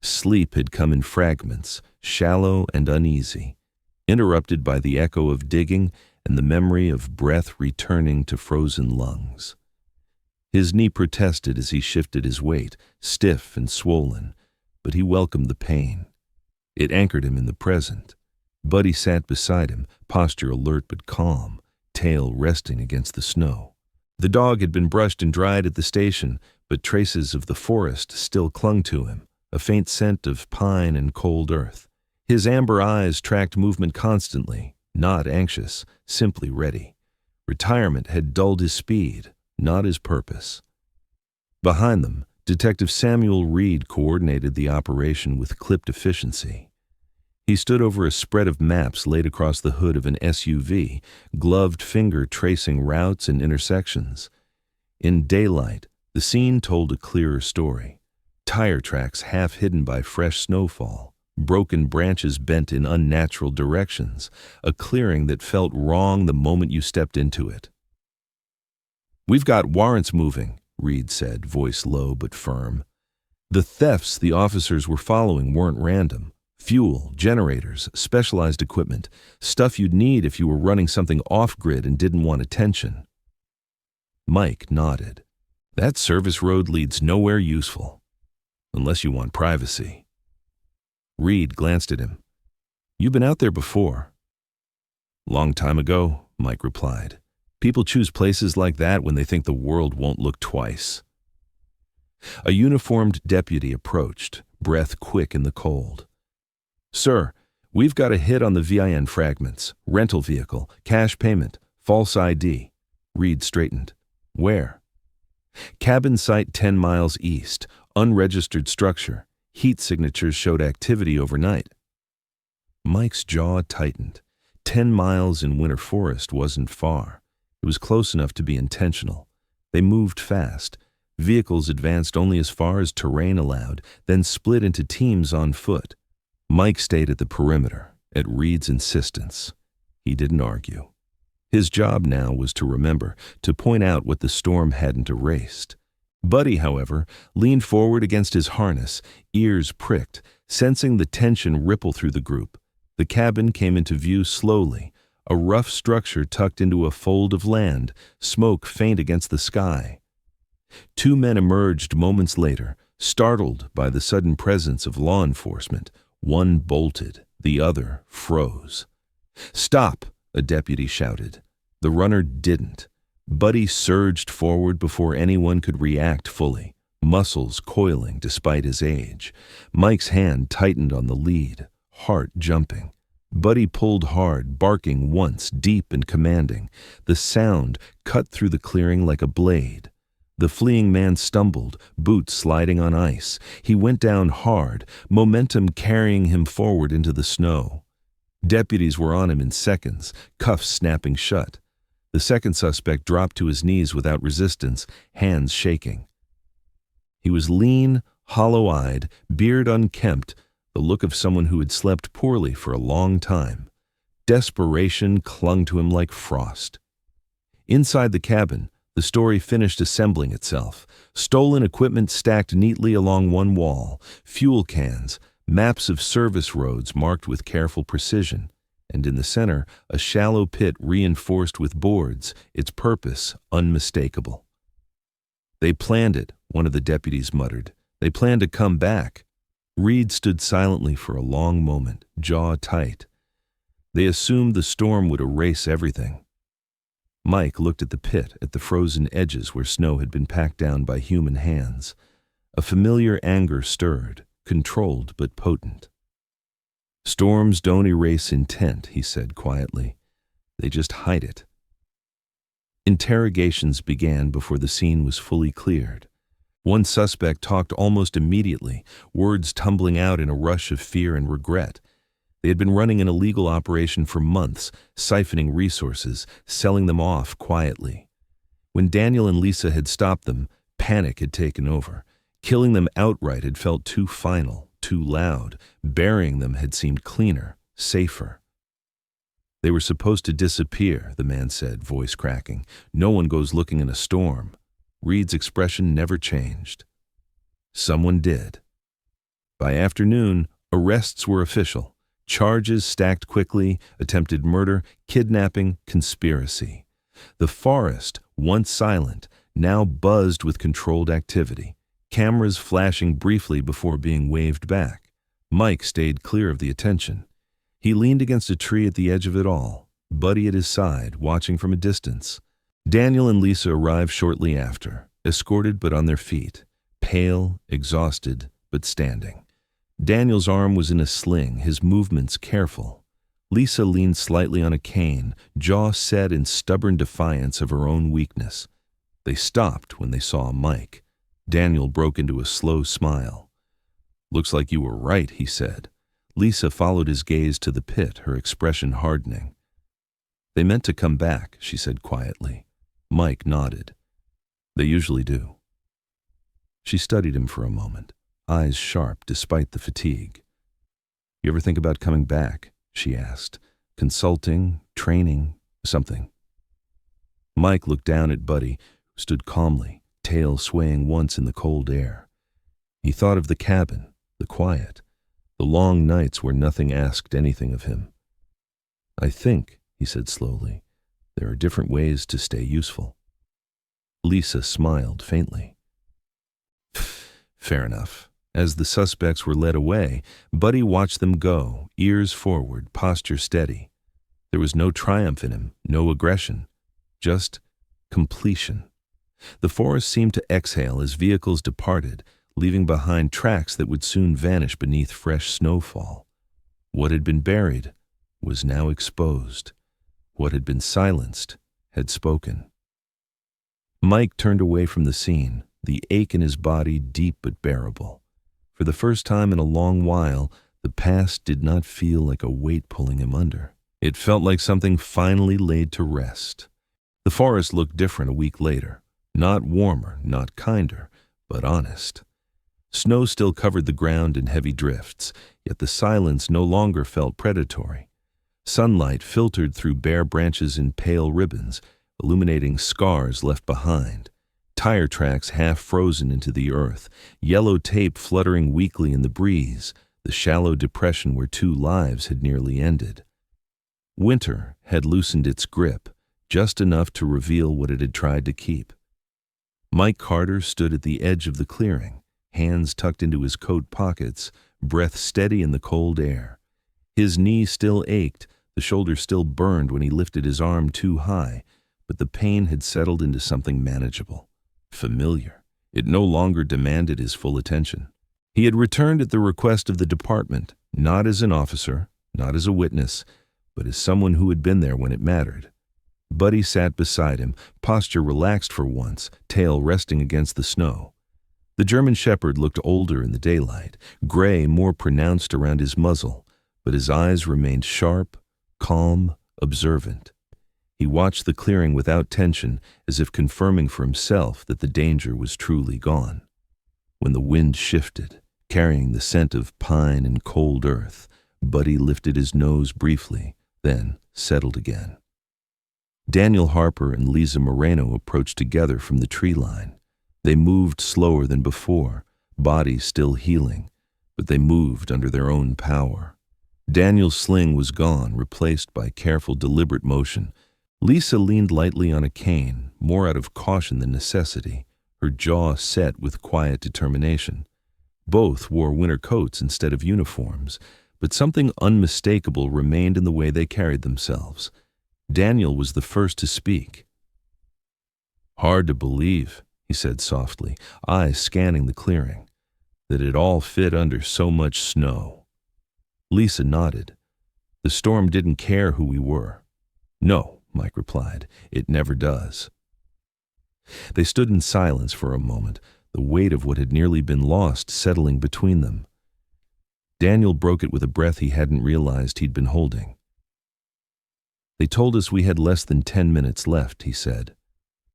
Sleep had come in fragments, shallow and uneasy, interrupted by the echo of digging and the memory of breath returning to frozen lungs. His knee protested as he shifted his weight, stiff and swollen, but he welcomed the pain. It anchored him in the present. Buddy sat beside him, posture alert but calm, tail resting against the snow. The dog had been brushed and dried at the station, but traces of the forest still clung to him, a faint scent of pine and cold earth. His amber eyes tracked movement constantly, not anxious, simply ready. Retirement had dulled his speed, not his purpose. Behind them, Detective Samuel Reed coordinated the operation with clipped efficiency. He stood over a spread of maps laid across the hood of an SUV, gloved finger tracing routes and intersections. In daylight, the scene told a clearer story. Tire tracks half hidden by fresh snowfall, broken branches bent in unnatural directions, a clearing that felt wrong the moment you stepped into it. "We've got warrants moving," Reed said, voice low but firm. The thefts the officers were following weren't random. Fuel, generators, specialized equipment, stuff you'd need if you were running something off-grid and didn't want attention. Mike nodded. "That service road leads nowhere useful, unless you want privacy." Reed glanced at him. "You've been out there before." "Long time ago," Mike replied. "People choose places like that when they think the world won't look twice." A uniformed deputy approached, breath quick in the cold. "Sir, we've got a hit on the VIN fragments, rental vehicle, cash payment, false ID." Reed straightened. "Where?" "Cabin site 10 miles east, unregistered structure. Heat signatures showed activity overnight." Mike's jaw tightened. 10 miles in winter forest wasn't far. It was close enough to be intentional. They moved fast. Vehicles advanced only as far as terrain allowed, then split into teams on foot. Mike stayed at the perimeter, at Reed's insistence. He didn't argue. His job now was to remember, to point out what the storm hadn't erased. Buddy, however, leaned forward against his harness, ears pricked, sensing the tension ripple through the group. The cabin came into view slowly, a rough structure tucked into a fold of land, smoke faint against the sky. Two men emerged moments later, startled by the sudden presence of law enforcement. One bolted, the other froze. "Stop!" a deputy shouted. The runner didn't. Buddy surged forward before anyone could react fully, muscles coiling despite his age. Mike's hand tightened on the lead, heart jumping. Buddy pulled hard, barking once, deep and commanding. The sound cut through the clearing like a blade. The fleeing man stumbled, boots sliding on ice. He went down hard, momentum carrying him forward into the snow. Deputies were on him in seconds, cuffs snapping shut. The second suspect dropped to his knees without resistance, hands shaking. He was lean, hollow-eyed, beard unkempt, the look of someone who had slept poorly for a long time. Desperation clung to him like frost. Inside the cabin, the story finished assembling itself. Stolen equipment stacked neatly along one wall, fuel cans, maps of service roads marked with careful precision, and in the center, a shallow pit reinforced with boards, its purpose unmistakable. "They planned it," one of the deputies muttered. "They planned to come back." Reed stood silently for a long moment, jaw tight. They assumed the storm would erase everything. Mike looked at the pit, at the frozen edges where snow had been packed down by human hands. A familiar anger stirred, controlled but potent. "Storms don't erase intent," he said quietly. "They just hide it." Interrogations began before the scene was fully cleared. One suspect talked almost immediately, words tumbling out in a rush of fear and regret. They had been running an illegal operation for months, siphoning resources, selling them off quietly. When Daniel and Lisa had stopped them, panic had taken over. Killing them outright had felt too final, too loud. Burying them had seemed cleaner, safer. "They were supposed to disappear," the man said, voice cracking. "No one goes looking in a storm." Reed's expression never changed. Someone did. By afternoon, arrests were official. Charges stacked quickly: attempted murder, kidnapping, conspiracy. The forest, once silent, now buzzed with controlled activity. Cameras flashing briefly before being waved back. Mike stayed clear of the attention. He leaned against a tree at the edge of it all, Buddy at his side, watching from a distance. Daniel and Lisa arrived shortly after, escorted but on their feet, pale, exhausted, but standing. Daniel's arm was in a sling, his movements careful. Lisa leaned slightly on a cane, jaw set in stubborn defiance of her own weakness. They stopped when they saw Mike. Daniel broke into a slow smile. "Looks like you were right," he said. Lisa followed his gaze to the pit, her expression hardening. "They meant to come back," she said quietly. Mike nodded. "They usually do." She studied him for a moment, eyes sharp despite the fatigue. "You ever think about coming back?" she asked. "Consulting, training, something." Mike looked down at Buddy, who stood calmly, tail swaying once in the cold air. He thought of the cabin, the quiet, the long nights where nothing asked anything of him. "I think," he said slowly, "there are different ways to stay useful." Lisa smiled faintly. Fair enough. As the suspects were led away, Buddy watched them go, ears forward, posture steady. There was no triumph in him, no aggression, just completion. The forest seemed to exhale as vehicles departed, leaving behind tracks that would soon vanish beneath fresh snowfall. What had been buried was now exposed. What had been silenced had spoken. Mike turned away from the scene, the ache in his body deep but bearable. For the first time in a long while, the past did not feel like a weight pulling him under. It felt like something finally laid to rest. The forest looked different a week later. Not warmer, not kinder, but honest. Snow still covered the ground in heavy drifts, yet the silence no longer felt predatory. Sunlight filtered through bare branches in pale ribbons, illuminating scars left behind. Tire tracks half frozen into the earth, yellow tape fluttering weakly in the breeze, the shallow depression where two lives had nearly ended. Winter had loosened its grip, just enough to reveal what it had tried to keep. Mike Carter stood at the edge of the clearing, hands tucked into his coat pockets, breath steady in the cold air. His knee still ached, the shoulder still burned when he lifted his arm too high, but the pain had settled into something manageable, familiar. It no longer demanded his full attention. He had returned at the request of the department, not as an officer, not as a witness, but as someone who had been there when it mattered. Buddy sat beside him, posture relaxed for once, tail resting against the snow. The German shepherd looked older in the daylight, gray more pronounced around his muzzle, but his eyes remained sharp, calm, observant. He watched the clearing without tension, as if confirming for himself that the danger was truly gone. When the wind shifted, carrying the scent of pine and cold earth, Buddy lifted his nose briefly, then settled again. Daniel Harper and Lisa Moreno approached together from the tree line. They moved slower than before, bodies still healing, but they moved under their own power. Daniel's sling was gone, replaced by careful, deliberate motion. Lisa leaned lightly on a cane, more out of caution than necessity, her jaw set with quiet determination. Both wore winter coats instead of uniforms, but something unmistakable remained in the way they carried themselves. Daniel was the first to speak, Hard to believe, he said softly, eyes scanning the clearing, that it all fit under so much snow. Lisa nodded. The storm didn't care who we were. No, Mike replied, it never does. They stood in silence for a moment, the weight of what had nearly been lost settling between them. Daniel broke it with a breath he hadn't realized he'd been holding. They told us we had less than 10 minutes left, he said.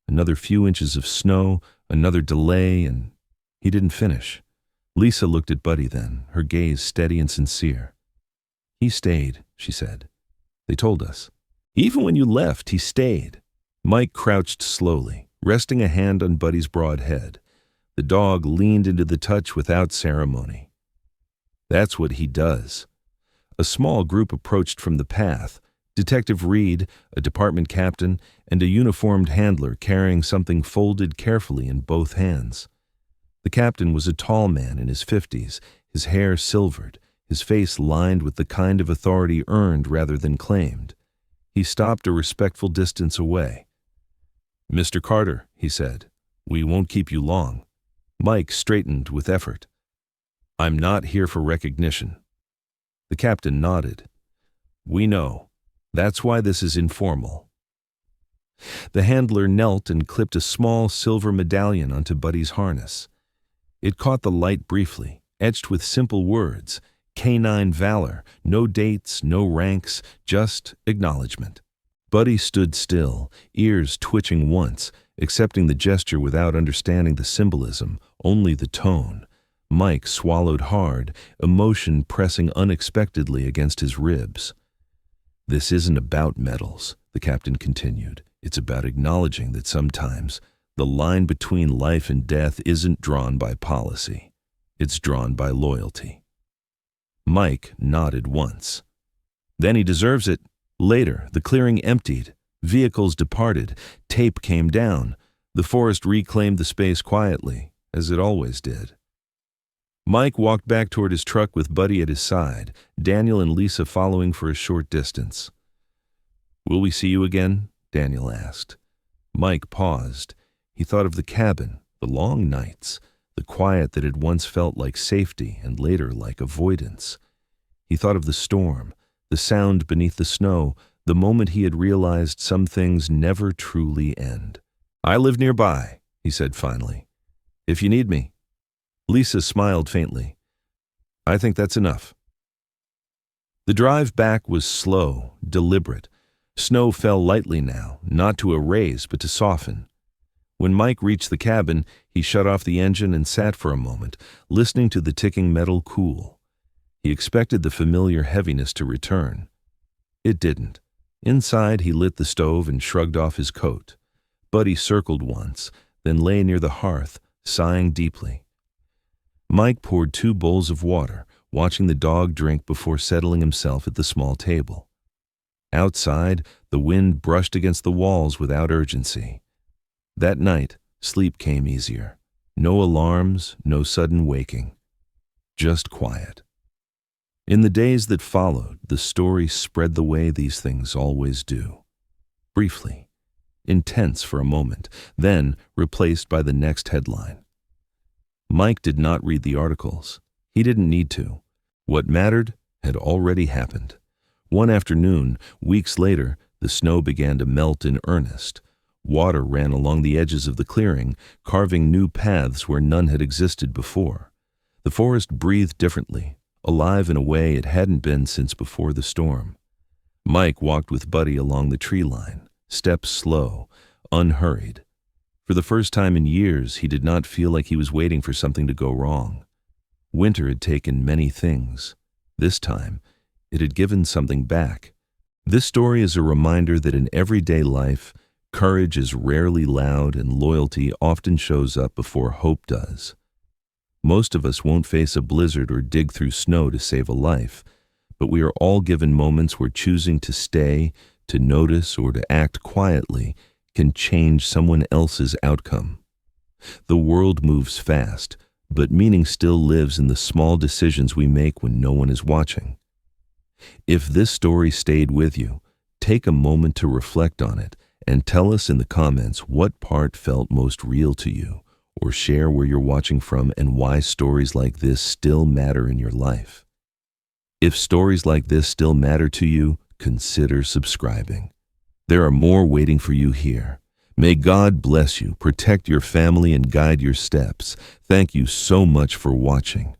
Another few inches of snow, another delay, and he didn't finish. Lisa looked at Buddy then, her gaze steady and sincere. He stayed, she said. They told us. Even when you left, he stayed. Mike crouched slowly, resting a hand on Buddy's broad head. The dog leaned into the touch without ceremony. That's what he does. A small group approached from the path. Detective Reed, a department captain, and a uniformed handler carrying something folded carefully in both hands. The captain was a tall man in his 50s, his hair silvered, his face lined with the kind of authority earned rather than claimed. He stopped a respectful distance away. "Mr. Carter," he said, "we won't keep you long." Mike straightened with effort. "I'm not here for recognition." The captain nodded. "We know. That's why this is informal." The handler knelt and clipped a small silver medallion onto Buddy's harness. It caught the light briefly, etched with simple words, canine valor, no dates, no ranks, just acknowledgement. Buddy stood still, ears twitching once, accepting the gesture without understanding the symbolism, only the tone. Mike swallowed hard, emotion pressing unexpectedly against his ribs. "This isn't about medals," the captain continued. "It's about acknowledging that sometimes the line between life and death isn't drawn by policy. It's drawn by loyalty." Mike nodded once. "Then he deserves it." Later, the clearing emptied. Vehicles departed. Tape came down. The forest reclaimed the space quietly, as it always did. Mike walked back toward his truck with Buddy at his side, Daniel and Lisa following for a short distance. "Will we see you again?" Daniel asked. Mike paused. He thought of the cabin, the long nights, the quiet that had once felt like safety and later like avoidance. He thought of the storm, the sound beneath the snow, the moment he had realized some things never truly end. "I live nearby," he said finally. "If you need me." Lisa smiled faintly. "I think that's enough." The drive back was slow, deliberate. Snow fell lightly now, not to erase but to soften. When Mike reached the cabin, he shut off the engine and sat for a moment, listening to the ticking metal cool. He expected the familiar heaviness to return. It didn't. Inside, he lit the stove and shrugged off his coat. Buddy circled once, then lay near the hearth, sighing deeply. Mike poured 2 bowls of water, watching the dog drink before settling himself at the small table. Outside, the wind brushed against the walls without urgency. That night, sleep came easier. No alarms, no sudden waking. Just quiet. In the days that followed, the story spread the way these things always do. Briefly, intense for a moment, then replaced by the next headline. Mike did not read the articles. He didn't need to. What mattered had already happened. One afternoon, weeks later, the snow began to melt in earnest. Water ran along the edges of the clearing, carving new paths where none had existed before. The forest breathed differently, alive in a way it hadn't been since before the storm. Mike walked with Buddy along the tree line, steps slow, unhurried. For the first time in years, he did not feel like he was waiting for something to go wrong. Winter had taken many things. This time, it had given something back. This story is a reminder that in everyday life, courage is rarely loud and loyalty often shows up before hope does. Most of us won't face a blizzard or dig through snow to save a life, but we are all given moments where choosing to stay, to notice, or to act quietly can change someone else's outcome. The world moves fast, but meaning still lives in the small decisions we make when no one is watching. If this story stayed with you, take a moment to reflect on it And tell us in the comments what part felt most real to you, or share where you're watching from and why stories like this still matter in your life. If stories like this still matter to you, consider subscribing. There are more waiting for you here. May God bless you, protect your family, and guide your steps. Thank you so much for watching.